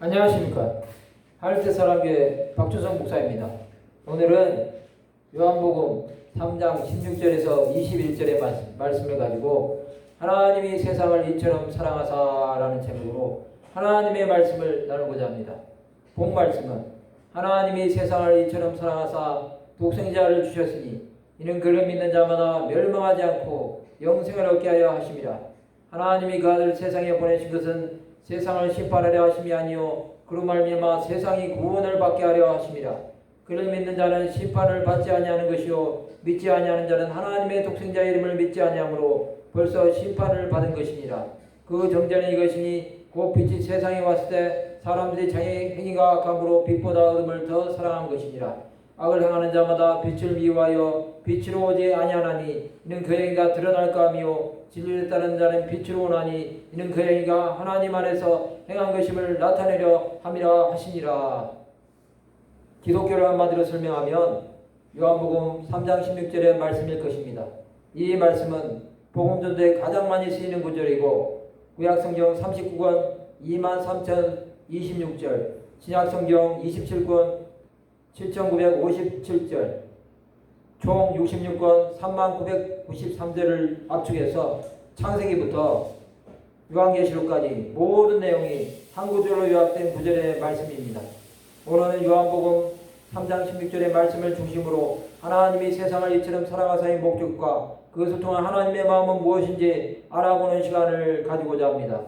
안녕하십니까. 하늘빛사랑교회 박준성 목사입니다. 오늘은 요한복음 3장 16절에서 21절의 말씀을 가지고 하나님이 세상을 이처럼 사랑하사라는 제목으로 하나님의 말씀을 나누고자 합니다. 본 말씀은 하나님이 세상을 이처럼 사랑하사 독생자를 주셨으니 이는 그를 믿는 자마다 멸망하지 않고 영생을 얻게 하여 하심이라. 하나님이 그 아들 세상에 보내신 것은 세상을 심판하려 하심이 아니요 그로 말미암아 세상이 구원을 받게 하려 하심이라. 그를 믿는 자는 심판을 받지 아니하는 것이요 믿지 아니하는 자는 하나님의 독생자의 이름을 믿지 아니하므로 벌써 심판을 받은 것이니라. 그 정죄는 이것이니 곧 빛이 세상에 왔을 때 사람들이 자기 행위가 악함으로 빛보다 어둠을 더 사랑한 것이니라. 악을 행하는 자마다 빛을 미워하여 빛으로 오지 아니하나니 이는 그 행위가 드러날까 하며 진리를 따르는 자는 빛으로 오나니 이는 그 행위가 하나님 안에서 행한 것임을 나타내려 함이라 하시니라. 기독교를 한마디로 설명하면 요한복음 3장 16절의 말씀일 것입니다. 이 말씀은 복음전도에 가장 많이 쓰이는 구절이고 구약성경 39권 23,026절, 신약성경 27권 7,957절, 총 66권 3993절을 압축해서 창세기부터 요한계시록까지 모든 내용이 한 구절로 요약된 구절의 말씀입니다. 오늘은 요한복음 3장 16절의 말씀을 중심으로 하나님이 세상을 이처럼 사랑하사의 목적과 그것을 통한 하나님의 마음은 무엇인지 알아보는 시간을 가지고자 합니다.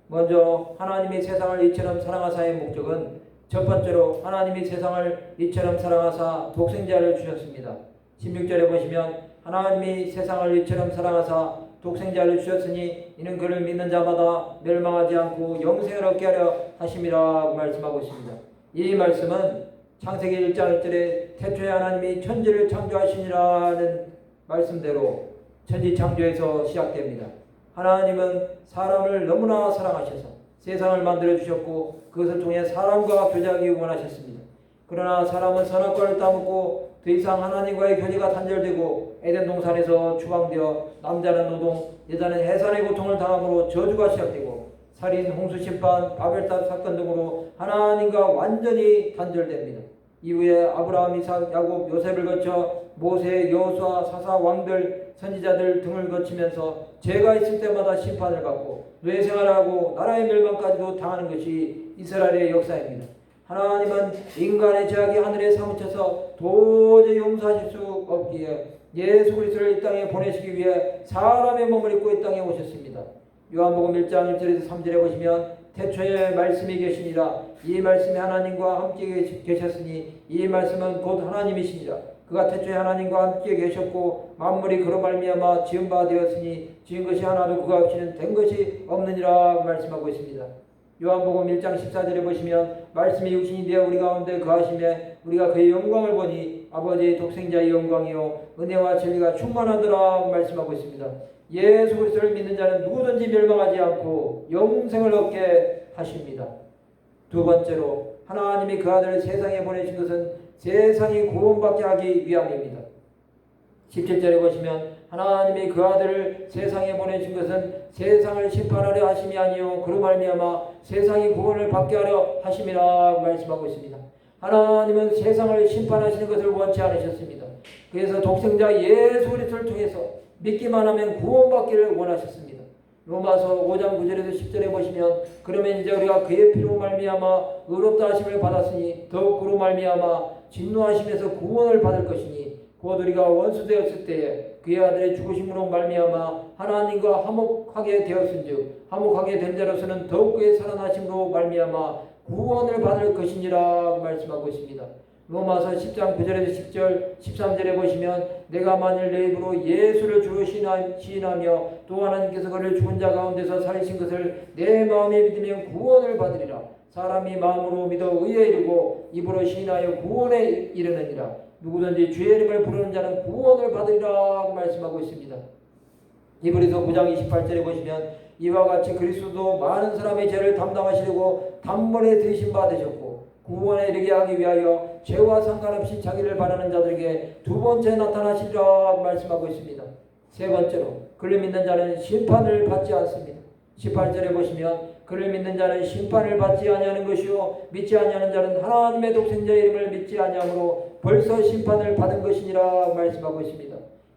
먼저 하나님이 세상을 이처럼 사랑하사의 목적은 첫 번째로 하나님이 세상을 이처럼 사랑하사 독생자를 주셨습니다. 16절에 보시면 하나님이 세상을 이처럼 사랑하사 독생자를 주셨으니 이는 그를 믿는 자마다 멸망하지 않고 영생을 얻게 하려 하심이라 말씀하고 있습니다. 이 말씀은 창세기 1장 1절에 태초에 하나님이 천지를 창조하시니라는 말씀대로 천지 창조에서 시작됩니다. 하나님은 사람을 너무나 사랑하셔서 세상을 만들어 주셨고 그것을 통해 사람과 교제하기 원하셨습니다. 그러나 사람은 선악과를 따먹고 더 이상 하나님과의 교제가 단절되고 에덴 동산에서 추방되어 남자는 노동, 여자는 해산의 고통을 당함으로 저주가 시작되고 살인, 홍수 심판, 바벨탑 사건 등으로 하나님과 완전히 단절됩니다. 이후에 아브라함, 이삭, 야곱, 요셉을 거쳐 모세, 여호수아, 사사, 왕들, 선지자들 등을 거치면서 죄가 있을 때마다 심판을 받고 노예 생활하고 나라의 멸망까지도 당하는 것이 이스라엘의 역사입니다. 하나님은 인간의 죄악이 하늘에 사무쳐서 도저히 용서하실 수 없기에 예수 그리스도를 이 땅에 보내시기 위해 사람의 몸을 입고 이 땅에 오셨습니다. 요한복음 1장 1절에서 3절에 보시면 태초에 말씀이 계시니라. 이 말씀이 하나님과 함께 계셨으니 이 말씀은 곧 하나님이시니라. 그가 태초에 하나님과 함께 계셨고 만물이 그로 말미암아 지은 바 되었으니 지은 것이 하나도 그가 없이는 된 것이 없느니라 말씀하고 있습니다. 요한복음 1장 14절에 보시면 말씀이 육신이 되어 우리 가운데 거하심에 우리가 그의 영광을 보니 아버지의 독생자의 영광이요 은혜와 진리가 충만하더라 말씀하고 있습니다. 예수 그리스도를 믿는 자는 누구든지 멸망하지 않고 영생을 얻게 하십니다. 두 번째로 하나님이 그 아들을 세상에 보내신 것은 세상이 구원받게 하기 위함입니다. 17절에 보시면 하나님이 그 아들을 세상에 보내신 것은 세상을 심판하려 하심이 아니요 그로 말미암아 세상이 구원을 받게 하려 하심이라 말씀하고 있습니다. 하나님은 세상을 심판하시는 것을 원치 않으셨습니다. 그래서 독생자 예수 그리스도를 통해서 믿기만 하면 구원받기를 원하셨습니다. 로마서 5장 9절에서 10절에 보시면 그러면 이제 우리가 그의 피로 말미암아 의롭다 하심을 받았으니 더욱 그로 말미암아 진노하심에서 구원을 받을 것이니 곧 우리가 원수 되었을 때에 그의 아들의 죽으심으로 말미암아 하나님과 화목하게 되었은즉 화목하게 된 자로서는 더욱 그의 살아나심으로 말미암아 구원을 받을 것이니라 말씀하고 있습니다. 로마서 10장 9절에서 10절 13절에 보시면 내가 만일 내 입으로 예수를 주로 시인하며 또 하나님께서 그를 죽은 자 가운데서 살리신 것을 내 마음에 믿으면 구원을 받으리라. 사람이 마음으로 믿어 의에 이르고 입으로 시인하여 구원에 이르느니라. 누구든지 주의 이름을 부르는 자는 구원을 받으리라고 말씀하고 있습니다. 히브리서 9장 28절에 보시면 이와 같이 그리스도도 많은 사람의 죄를 담당하시려고 단번에 드신 바 되셨고 구원에 이르게 하기 위하여 죄와 상관없이 자기를 바라는 자들에게 두 번째 나타나시리라고 말씀하고 있습니다. 세 번째로 그를 믿는 자는 심판을 받지 않습니다. 18절에 보시면 그를 믿는 자는 심판을 받지 아니하는 것이요 믿지 아니하는 자는 하나님의 독생자 이름을 믿지 아니하므로 벌써 심판을 받은 것이니라 말씀하고 있습니다.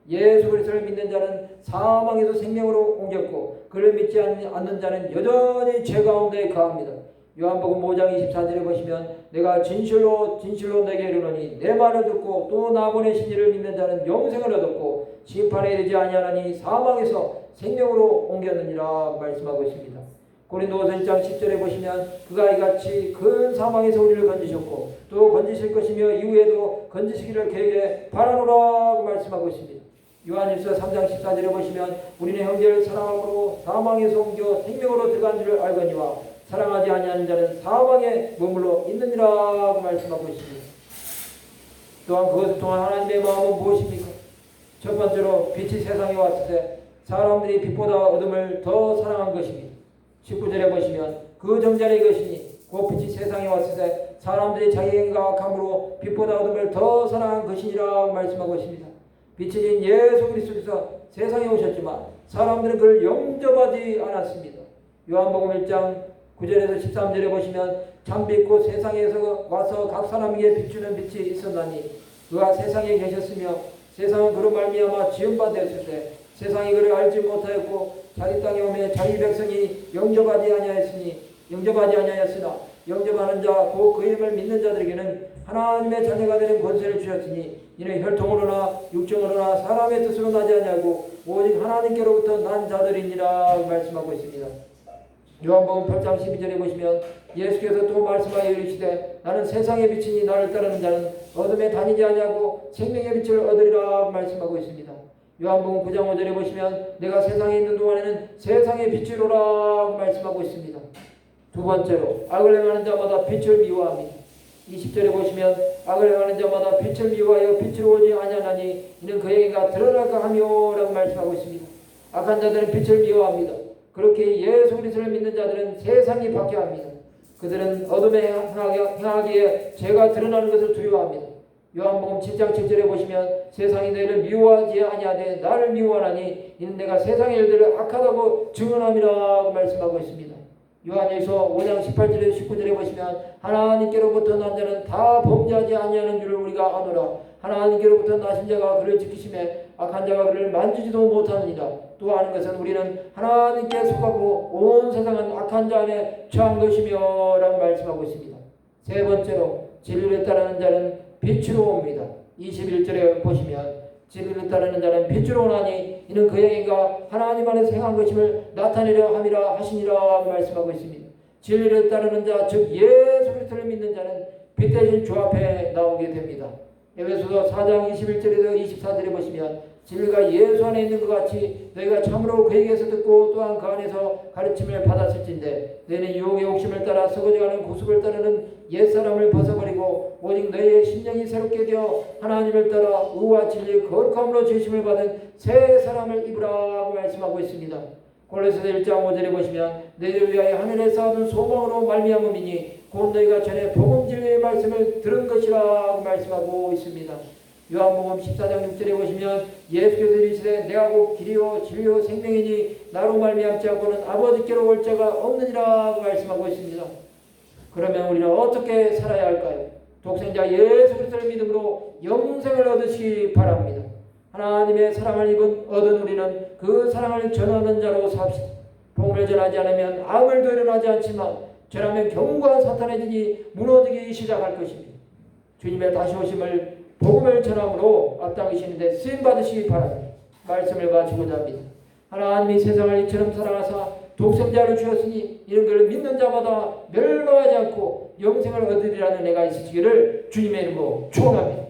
예수 그리스도를 믿는 자는 사망에서 생명으로 옮겼고 그를 믿지 않는 자는 여전히 죄 가운데 거합니다. 요한복음 5장 24절에 보시면 내가 진실로 내게 이르노니 내 말을 듣고 또 나 보내신 이를 믿는 자는 영생을 얻었고 심판에 이르지 아니하나니 사망에서 생명으로 옮겼느니라 말씀하고 있습니다. 고린도후서 1장 10절에 보시면 그가 이같이 큰 사망에서 우리를 건지셨고 또 건지실 것이며 이후에도 건지시기를 그에게 바라노라고 말씀하고 있습니다. 요한일서 3장 14절에 보시면 우리는 형제를 사랑함으로 사망에서 옮겨 생명으로 들어간 줄을 알거니와 사랑하지 아니하는 자는 사망에 머물러 있느니라고 말씀하고 있습니다. 또한 그것을 통한 하나님의 마음은 무엇입니까? 첫 번째로 빛이 세상에 왔을 때 사람들이 빛보다 어둠을 더 사랑한 것입니다. 19절에 보시면 그 정전의 것이니 그 빛이 세상에 왔을 때 사람들이 자기가 악함으로 빛보다 어둠을 더 사랑한 것이니라고 말씀하고 있습니다. 빛이신 예수 그리스도께서 세상에 오셨지만 사람들은 그를 영접하지 않았습니다. 요한복음 1장 9절에서 13절에 보시면 참빛고 세상에서 와서 각 사람에게 비추는 빛이 있었나니 그가 세상에 계셨으며 세상은 그로 말미암아 지음바 되었을 때 세상이 그를 알지 못하였고 자기 땅에 오매 자기 백성이 영접하지 아니하였으나 영접하는 자 곧 그 이름을 믿는 자들에게는 하나님의 자녀가 되는 권세를 주셨으니 이는 혈통으로나 육정으로나 사람의 뜻으로 나지 아니하고 오직 하나님께로부터 난 자들이니라 말씀하고 있습니다. 요한복음 8장 12절에 보시면 예수께서 또 말씀하여 이르시되 나는 세상의 빛이니 나를 따르는 자는 어둠에 다니지 아니하고 생명의 빛을 얻으리라 말씀하고 있습니다. 요한복음 9장 5절에 보시면 내가 세상에 있는 동안에는 세상의 빛이로라 말씀하고 있습니다. 두 번째로 악을 행하는 자마다 빛을 미워합니다. 20절에 보시면 악을 행하는 자마다 빛을 미워하여 빛으로 오지 아니하나니 이는 그에게가 드러날까 하며 라고 말씀하고 있습니다. 악한 자들은 빛을 미워합니다. 그렇게 예수 그리스도를 믿는 자들은 세상이 박해합니다. 그들은 어둠에 행하기에 죄가 드러나는 것을 두려워합니다. 요한복음 7장 7절에 보시면 세상이 너희를 미워하지 아니하되 나를 미워하나니 이는 내가 세상의 일들을 악하다고 증언함이라고 말씀하고 있습니다. 요한일서 5장 18절에 19절에 보시면 하나님께로부터 난 자는 다 범죄하지 아니하는 줄을 우리가 아노라. 하나님께로부터 나신 자가 그를 지키심에 악한 자가 그를 만지지도 못하느니라. 또 아는 것은 우리는 하나님께 속하고 온 세상은 악한 자 안에 처한 것이며 라고 말씀하고 있습니다. 세 번째로 진리를 따르는 자는 빛으로 옵니다. 21절에 보시면 진리를 따르는 자는 빛으로 오나니 이는 그에게가 하나님 안에서 행한 것임을 나타내려 함이라 하시니라 말씀하고 있습니다. 진리를 따르는 자 즉 예수 그리스도를 믿는 자는 빛 대신 주 앞에 나오게 됩니다. 에베소서 4장 21절에서 24절에 보시면 진리가 예수 안에 있는 것 같이 너희가 참으로 그에게서 듣고 또한 그 안에서 가르침을 받았을진데 너희는 유혹의 욕심을 따라 썩어져가는 구습을 따르는 옛사람을 벗어버리고 오직 너희의 심령이 새롭게 되어 하나님을 따라 의와 진리 거룩함으로 지으심을 받은 새 사람을 입으라고 말씀하고 있습니다. 골로새서 1장 5절에 보시면 너희를 위하여 하늘에 쌓아둔 소망으로 말미암음이니 곧 너희가 전에 복음 진리의 말씀을 들은 것이라고 말씀하고 있습니다. 요한복음 14장 6절에 보시면 예수께서 이르시되 내가 곧 길이요 진리요 생명이니 나로 말미암지 않고는 아버지께로 올 자가 없느니라고 말씀하고 있습니다. 그러면 우리는 어떻게 살아야 할까요? 독생자 예수 그리스도를 믿음으로 영생을 얻으시기 바랍니다. 하나님의 사랑을 얻은 우리는 그 사랑을 전하는 자로 삽시다. 복음을 전하지 않으면 아무 일도 일어나지 않지만 전하면 경고한 사탄의 진이 무너지기 시작할 것입니다. 주님의 다시 오심을 복음을 전함으로 앞당기시는데 쓰임받으시기 바랍니다. 말씀을 마치고자 합니다. 하나님이 세상을 이처럼 사랑하사 독생자를 주셨으니 이런 것을 믿는 자마다 멸망하지 않고 영생을 얻으리라는 은혜가 있으시기를 주님의 이름으로 축원합니다.